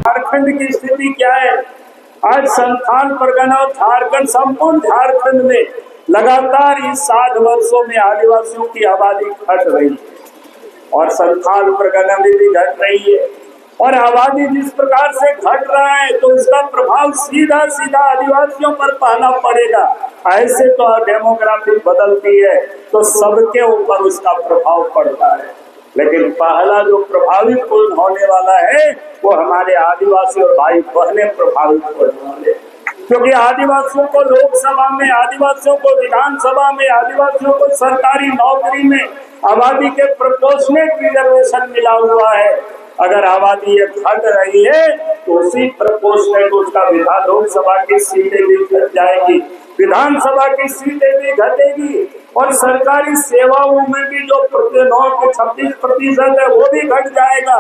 झारखंड की स्थिति क्या है? आज संथाल परगना और झारखंड, संपूर्ण झारखंड में लगातार इस 60 वर्षों में आदिवासियों की आबादी घट रही है और संथाल परगना में भी घट रही है। और आबादी जिस प्रकार से घट रहा है तो इसका प्रभाव सीधा सीधा आदिवासियों पर पड़ना पड़ेगा। ऐसे तो डेमोग्राफी बदलती है तो सबके ऊपर उसका प्रभाव पड़ता है, लेकिन पहला जो प्रभावित होने वाला है वो हमारे आदिवासी और भाई बहने प्रभावित होने वाले, क्योंकि आदिवासियों को लोकसभा में, आदिवासियों को विधानसभा में, आदिवासियों को सरकारी नौकरी में आबादी के प्रोपोर्शनेट रिजर्वेशन मिला हुआ है। अगर आबादी ये घट रही है तो उसी प्रोपोर्शनेट उसका विधान लोकसभा की सीटें भी घट जाएगी, विधानसभा की सीटें भी घटेगी और सरकारी सेवाओं में भी जो 26% है वो भी घट जाएगा।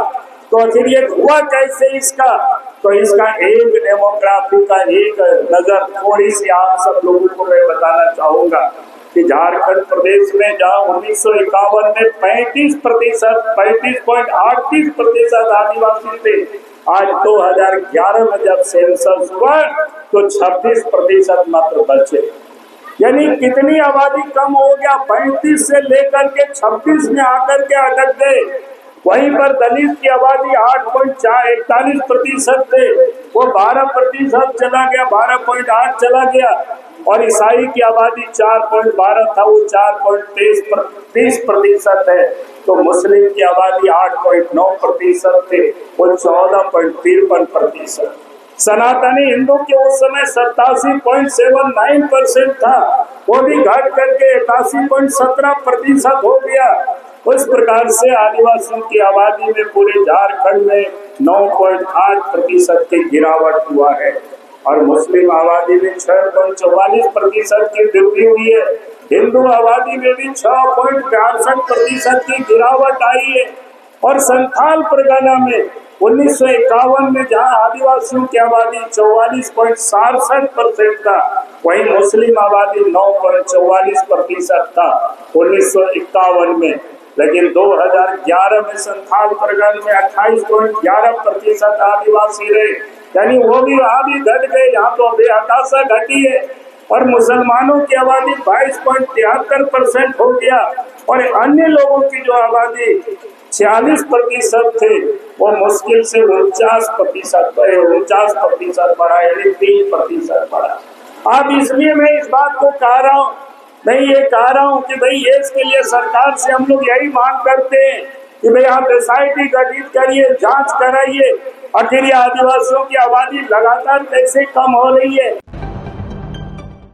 तो आखिर ये हुआ कैसे इसका? तो इसका एक डेमोग्राफी का एक नजर थोड़ी सी आप सब लोगों को मैं बताना चाहूंगा कि झारखंड प्रदेश में जहाँ 1951 में 35.38% आदिवासी थे, आज 2011 में जब सेंसस हुआ तो 26% मात्र बचे। यानी कितनी आबादी कम हो गया? 35 से लेकर के 26 में आकर के अटक गए। वहीं पर दलित की आबादी 8.41% थे, वो 12% चला गया, 12.8 चला गया। और ईसाई की आबादी 4.12 था, वो 4.30% है। तो मुस्लिम की आबादी 8.9% थे, वो 14.53%। सनातनी हिंदू के उस समय 87.79% था, वो भी घट करके 81.17% हो गया। उस प्रकार से आदिवासियों की आबादी में पूरे झारखंड में 9.8% की गिरावट हुआ है और मुस्लिम आबादी में 6.44% की वृद्धि हुई है। हिंदू आबादी में भी 6.62% की गिरावट आई है। और संथाल परगना में 1951 में जहां आदिवासियों की आबादी 44.67% था, वहीं मुस्लिम आबादी 9.44% था 1951 में। लेकिन 2011 में संथाल परगना में 28.11% आदिवासी रहे, यानी वो भी वहां भी घट गए, यहाँ तो बेहताशा घटी है। और मुसलमानों की आबादी 22.73% हो गया और अन्य लोगों की जो आबादी 46% थे वो मुश्किल से 49% बढ़ा, यानी 3% बढ़ा। अब इसलिए मैं इस बात को कह रहा हूँ, मैं ये कह रहा हूँ कि भाई इसके लिए सरकार से हम लोग यही मांग करते हैं कि भाई आप SIT गठित करिए, जांच कराइए, आखिर ये आदिवासियों की आबादी लगातार कैसे कम हो रही है।